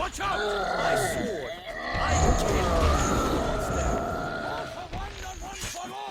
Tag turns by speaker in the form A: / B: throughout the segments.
A: Watch out! My sword! I kill them! All for one and one for all!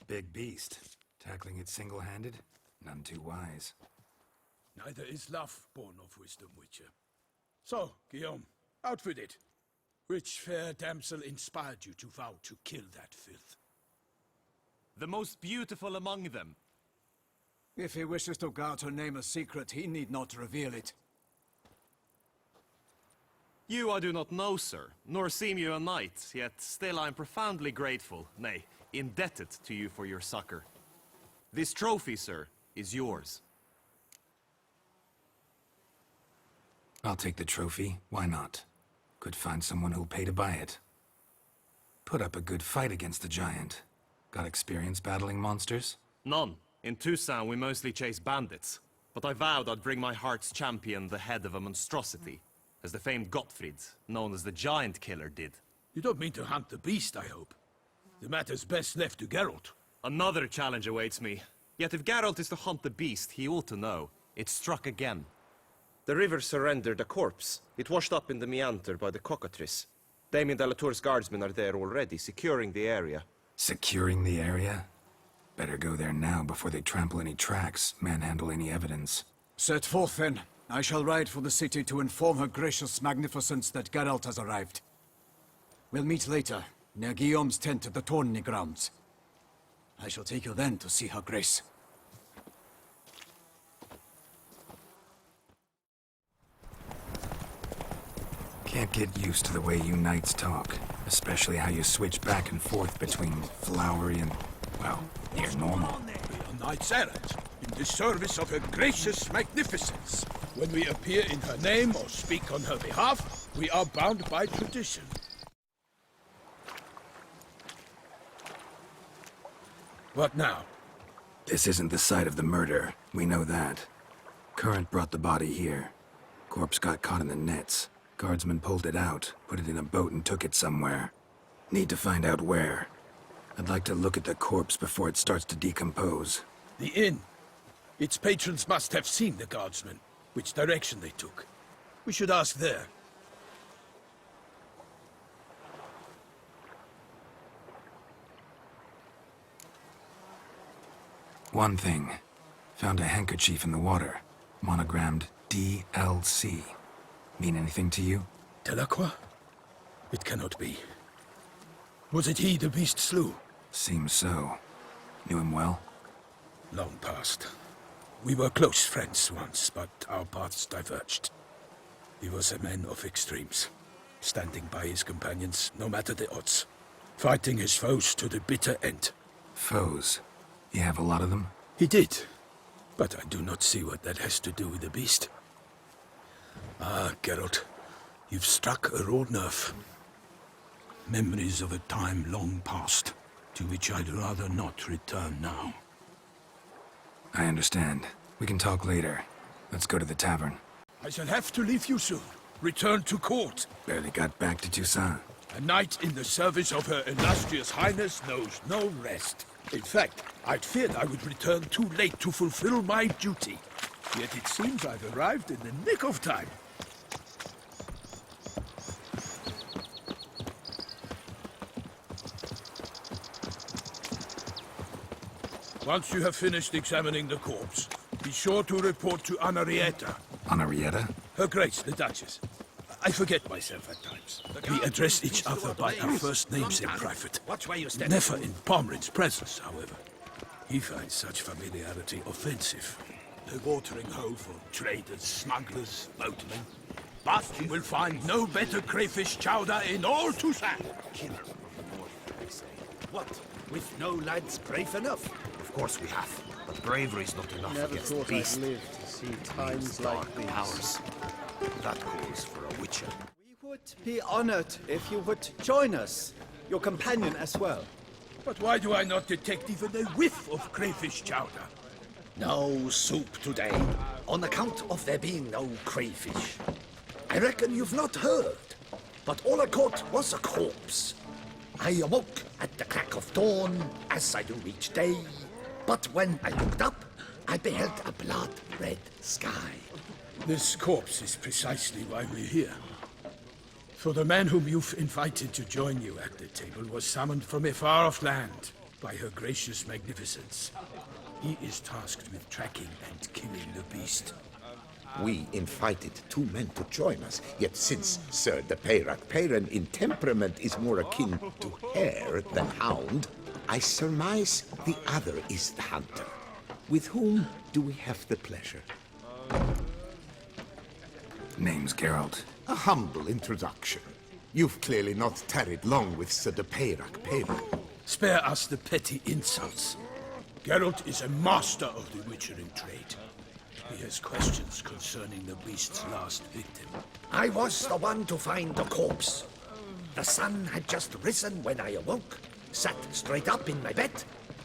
B: Big beast. Tackling it single-handed? None too wise.
A: Neither is love born of wisdom, Witcher. So, Guillaume, out with it. Which fair damsel inspired you to vow to kill that filth?
C: The most beautiful among them.
D: If he wishes to guard her name a secret, he need not reveal it.
C: You I do not know, sir, nor seem you a knight, yet still I am profoundly grateful, nay, indebted to you for your succor. This trophy, sir, is yours.
B: I'll take the trophy. Why not? Could find someone who'll pay to buy it. Put up a good fight against the giant. Got experience battling monsters?
C: None. In Toussaint we mostly chase bandits. But I vowed I'd bring my heart's champion the head of a monstrosity, as the famed Gottfried, known as the Giant Killer, did.
A: You don't mean to hunt the beast, I hope. The matter's best left to Geralt.
C: Another challenge awaits me. Yet if Geralt is to hunt the beast, he ought to know. It struck again. The river surrendered a corpse. It washed up in the meander by the cockatrice. Damien de la Tour's guardsmen are there already, securing the area.
B: Securing the area? Better go there now before they trample any tracks, manhandle any evidence.
D: Set forth then. I shall ride for the city to inform her gracious magnificence that Geralt has arrived. We'll meet later, near Guillaume's tent at the Tourney grounds. I shall take you then to see her grace.
B: Can't get used to the way you knights talk, especially how you switch back and forth between flowery and, well, near normal.
A: We are knights errant, in the service of her gracious magnificence. When we appear in her name or speak on her behalf, we are bound by tradition. What now?
B: This isn't the site of the murder. We know that. Current brought the body here. Corpse got caught in the nets. Guardsmen pulled it out, put it in a boat and took it somewhere. Need to find out where. I'd like to look at the corpse before it starts to decompose.
A: The inn. Its patrons must have seen the guardsmen, which direction they took. We should ask there.
B: One thing. Found a handkerchief in the water. Monogrammed DLC. Mean anything to you?
A: Delacroix? It cannot be. Was it he the beast slew?
B: Seems so. Knew him well?
A: Long past. We were close friends once, but our paths diverged. He was a man of extremes, standing by his companions no matter the odds, fighting his foes to the bitter end.
B: Foes? You have a lot of them?
A: He did, but I do not see what that has to do with the beast. Ah, Geralt, you've struck a raw nerve. Memories of a time long past, to which I'd rather not return now.
B: I understand. We can talk later. Let's go to the tavern.
A: I shall have to leave you soon. Return to court.
B: Barely got back to Toussaint.
A: A knight in the service of Her Illustrious Highness knows no rest. In fact, I'd feared I would return too late to fulfill my duty. Yet it seems I've arrived in the nick of time. Once you have finished examining the corpse, be sure to report to Anarietta.
B: Anarietta?
A: Her Grace, the Duchess. I forget myself at times. We address each other by our first names in private. Never in Pomrin's presence, however. He finds such familiarity offensive. A watering hole for traders, smugglers, boatmen. But you will find no better crayfish chowder in all Toussaint.
E: What? With no lads brave enough? Of course we have. But bravery's not enough
F: Never
E: against the
F: thought I'd
E: beast.
F: live to see times like
E: Dark
F: these.
E: powers. That calls for a witcher.
G: We would be honored if you would join us, your companion as well.
A: But why do I not detect even a whiff of crayfish chowder?
E: No soup today, on account of there being no crayfish. I reckon you've not heard, but all I caught was a corpse. I awoke at the crack of dawn, as I do each day, but when I looked up, I beheld a blood-red sky.
A: This corpse is precisely why we're here. For the man whom you've invited to join you at the table was summoned from a far-off land by her gracious magnificence. He is tasked with tracking and killing the beast.
H: We invited two men to join us, yet since Sir de Peyrac-Peyran in temperament is more akin to hare than hound, I surmise the other is the hunter. With whom do we have the pleasure?
B: Name's Geralt.
H: A humble introduction. You've clearly not tarried long with Sir de Peyrac-Peyran.
A: Spare us the petty insults. Geralt is a master of the witchering trade. He has questions concerning the beast's last victim.
E: I was the one to find the corpse. The sun had just risen when I awoke, sat straight up in my bed,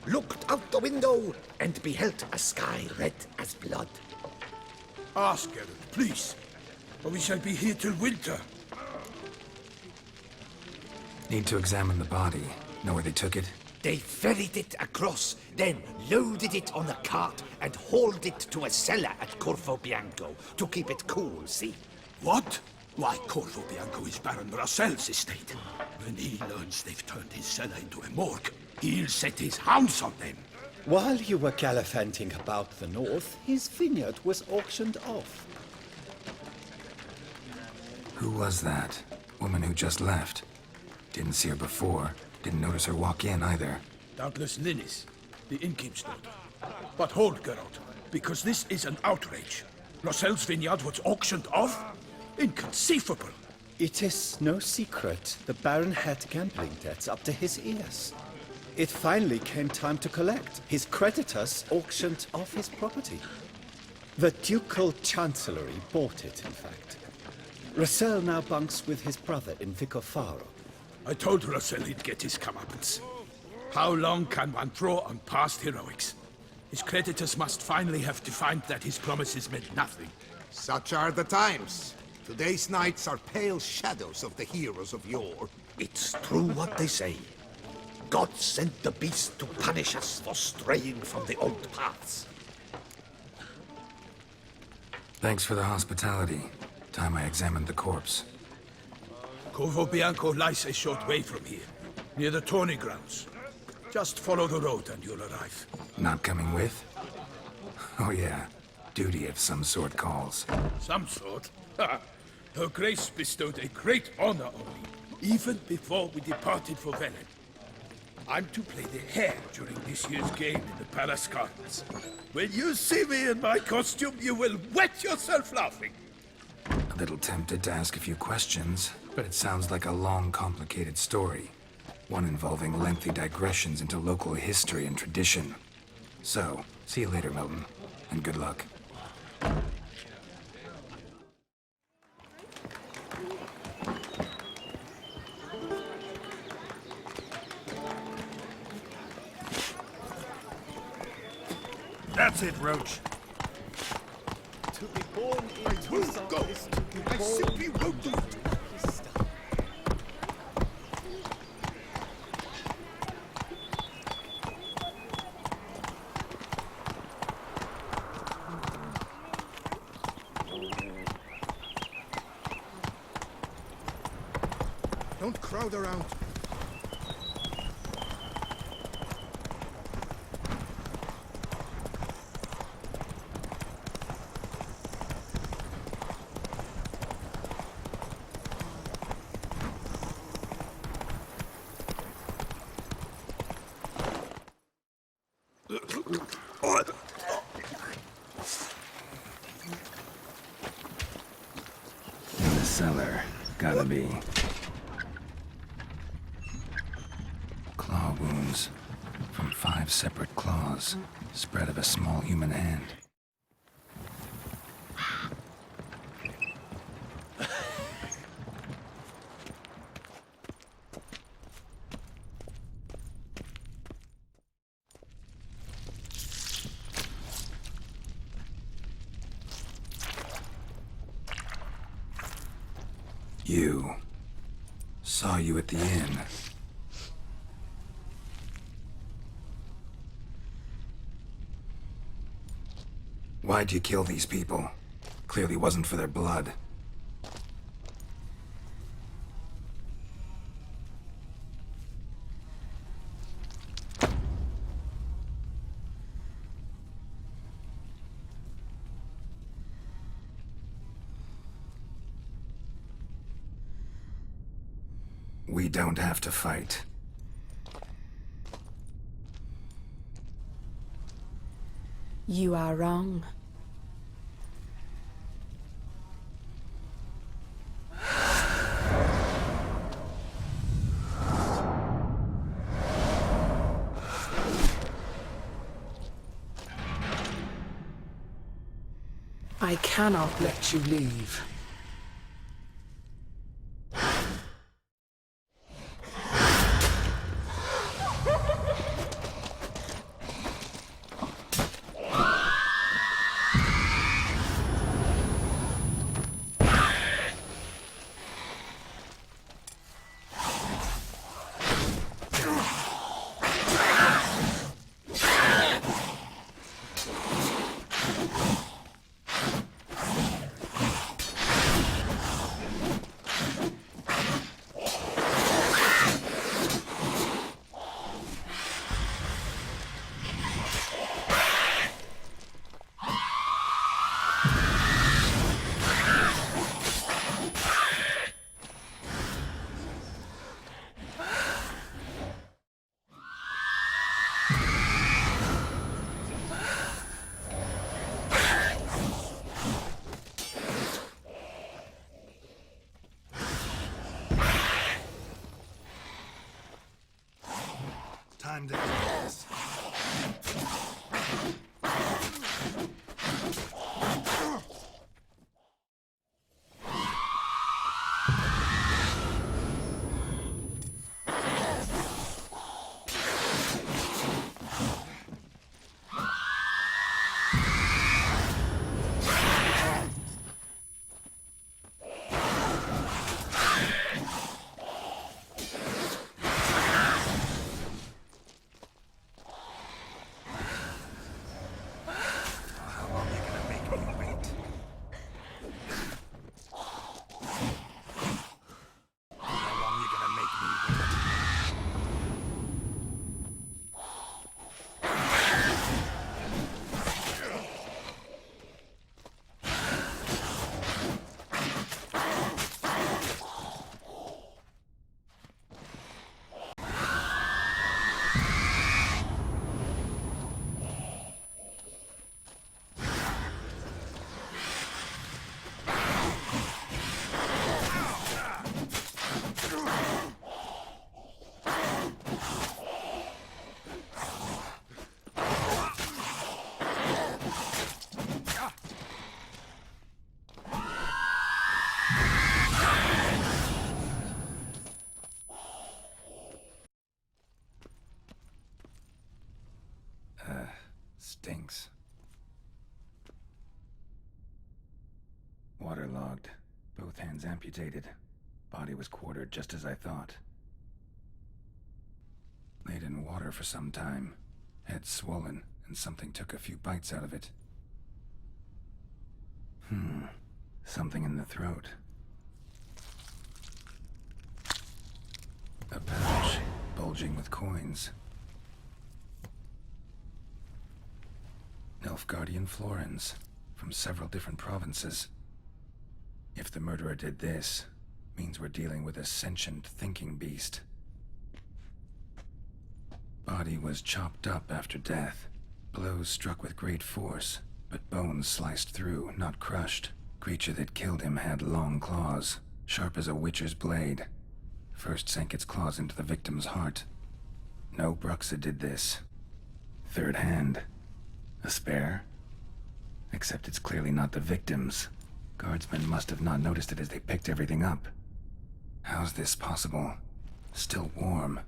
E: looked out the window, and beheld a sky red as blood.
A: Ask Geralt, please, or we shall be here till winter.
B: Need to examine the body. Know where they took it?
E: They ferried it across, then loaded it on a cart and hauled it to a cellar at Corvo Bianco to keep it cool, see?
A: What? Why, Corvo Bianco is Baron Rossel's estate. When he learns they've turned his cellar into a morgue, he'll set his hounds on them.
G: While you were gallivanting about the north, his vineyard was auctioned off.
B: Who was that? Woman who just left. Didn't see her before. Didn't notice her walk in either.
A: Doubtless Linnis, the innkeep's daughter. But hold, Geralt, because this is an outrage. Rossel's vineyard was auctioned off? Inconceivable!
G: It is no secret the Baron had gambling debts up to his ears. It finally came time to collect. His creditors auctioned off his property. The Ducal Chancellery bought it, in fact. Rossel now bunks with his brother in Vicofaro.
A: I told Rossel he'd get his comeuppance. How long can one draw on past heroics? His creditors must finally have defined that his promises meant nothing.
H: Such are the times. Today's knights are pale shadows of the heroes of yore.
E: It's true what they say. God sent the beast to punish us for straying from the old paths.
B: Thanks for the hospitality. Time I examined the corpse.
A: Corvo Bianco lies a short way from here, near the tourney grounds. Just follow the road and you'll arrive.
B: Not coming with? Oh yeah, duty of some sort calls.
A: Some sort? Ha! Her Grace bestowed a great honor on me, even before we departed for Velen. I'm to play the hare during this year's game in the palace gardens. When you see me in my costume, you will wet yourself laughing.
B: A little tempted to ask a few questions, but it sounds like a long, complicated story. One involving lengthy digressions into local history and tradition. So, see you later, Milton, and good luck.
A: That's it, Roach.
F: To be born
A: I
F: into
A: will
F: some
A: go.
F: is to be
A: I
F: born
A: simply won't do it.
H: Don't crowd around.
B: In the cellar. Gotta be. Claw wounds. From 5 separate claws. Spread of a small human hand. You. Saw you at the inn. Why'd you kill these people? Clearly wasn't for their blood. We don't have to fight.
I: You are wrong. I cannot let you leave.
A: Time to do this.
B: Both hands amputated. Body was quartered just as I thought. Laid in water for some time. Head swollen, and something took a few bites out of it. Something in the throat. A pouch, bulging with coins. Nilfgaardian florins, from several different provinces. If the murderer did this, means we're dealing with a sentient thinking beast. Body was chopped up after death. Blows struck with great force, but bones sliced through, not crushed. Creature that killed him had long claws, sharp as a witcher's blade. First sank its claws into the victim's heart. No Bruxa did this. Third hand. A spare? Except it's clearly not the victim's. Guardsmen must have not noticed it as they picked everything up. How's this possible? Still warm.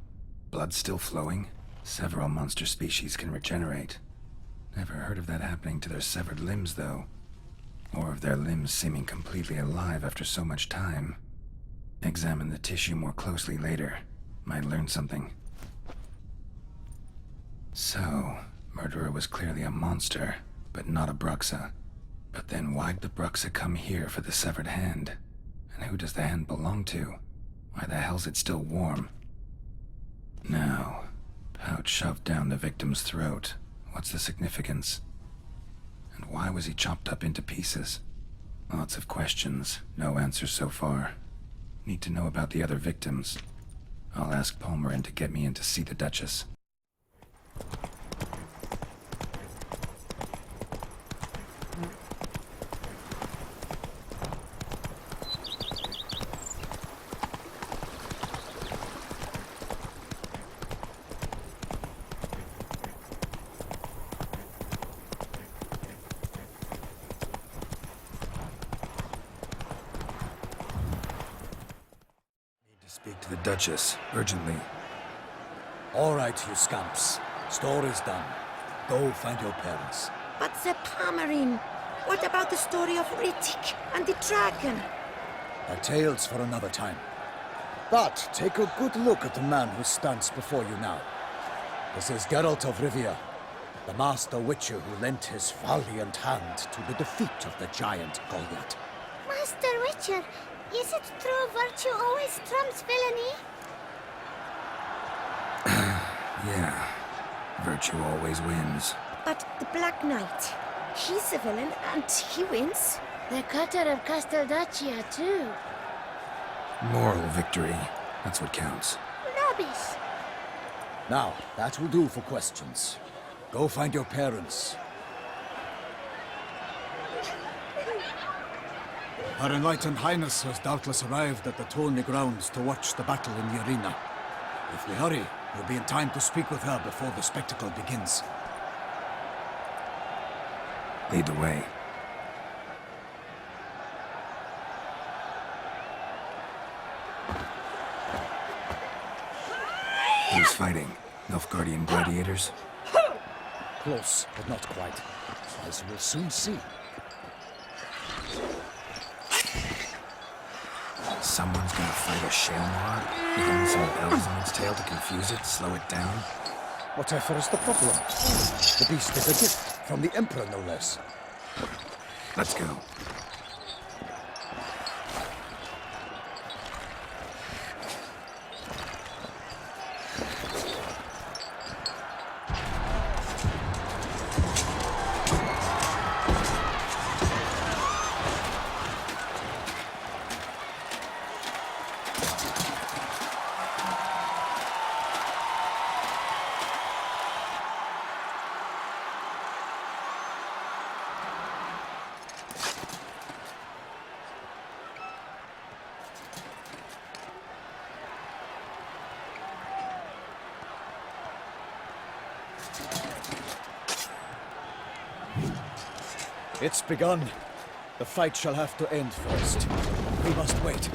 B: Blood still flowing? Several monster species can regenerate. Never heard of that happening to their severed limbs, though. Or of their limbs seeming completely alive after so much time. Examine the tissue more closely later. Might learn something. So, murderer was clearly a monster, but not a Bruxa. But then why'd the Bruxa come here for the severed hand? And who does the hand belong to? Why the hell's it still warm? Now, pouch shoved down the victim's throat. What's the significance? And why was he chopped up into pieces? Lots of questions, no answers so far. Need to know about the other victims. I'll ask Palmerin to get me in to see the Duchess. Speak to the Duchess, urgently.
D: All right, you scamps. Story's done. Go find your parents.
J: But the Palmerin, what about the story of Rittik and the dragon?
D: A tale's for another time. But take a good look at the man who stands before you now. This is Geralt of Rivia, the master witcher who lent his valiant hand to the defeat of the giant Goliath.
J: Master Witcher, is it true virtue always trumps villainy?
B: Yeah. Virtue always wins.
J: But the Black Knight, he's a villain and he wins.
K: The cutter of Casteldaccia, too.
B: Moral victory. That's what counts.
K: Rubbish.
D: Now, that will do for questions. Go find your parents. Her Enlightened Highness has doubtless arrived at the tourney grounds to watch the battle in the arena. If we hurry, we'll be in time to speak with her before the spectacle begins.
B: Lead the way. Who's fighting? Nilfgaardian gladiators?
D: Close, but not quite. As we'll soon see.
B: Someone's gonna fight a Shaelmaar? Even some bells on its tail to confuse it, slow it down?
D: Whatever is the problem? The beast is a gift from the Emperor, no less.
B: Let's go.
D: It's begun. The fight shall have to end first. We must wait.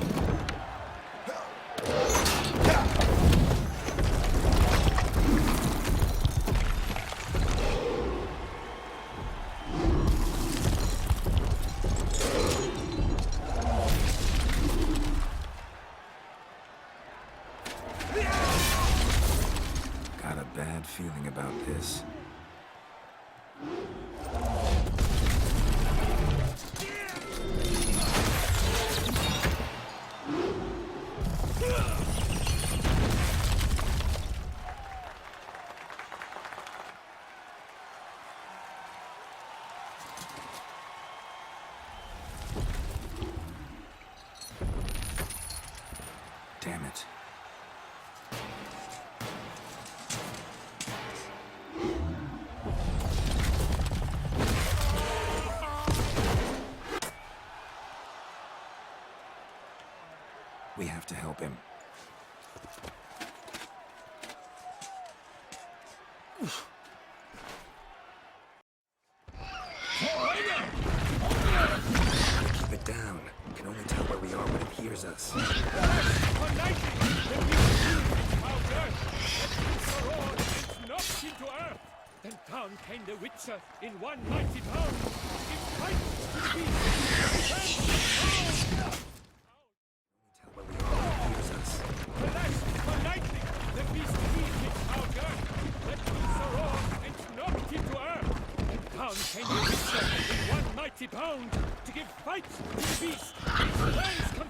B: bad feeling about this. Damn it. We have to help him. Keep it down. Can only tell where we are when it hears us.
F: Knocked into earth. Then down came the Witcher in one mighty pound. In fight to the beast.
B: Tell where we are when it hears us.
F: Alas, for lightning, the beast beat its powder. Then loose a roar and knocked him to earth. Then down came the Witcher in one mighty pound to give fight to the beast. His hands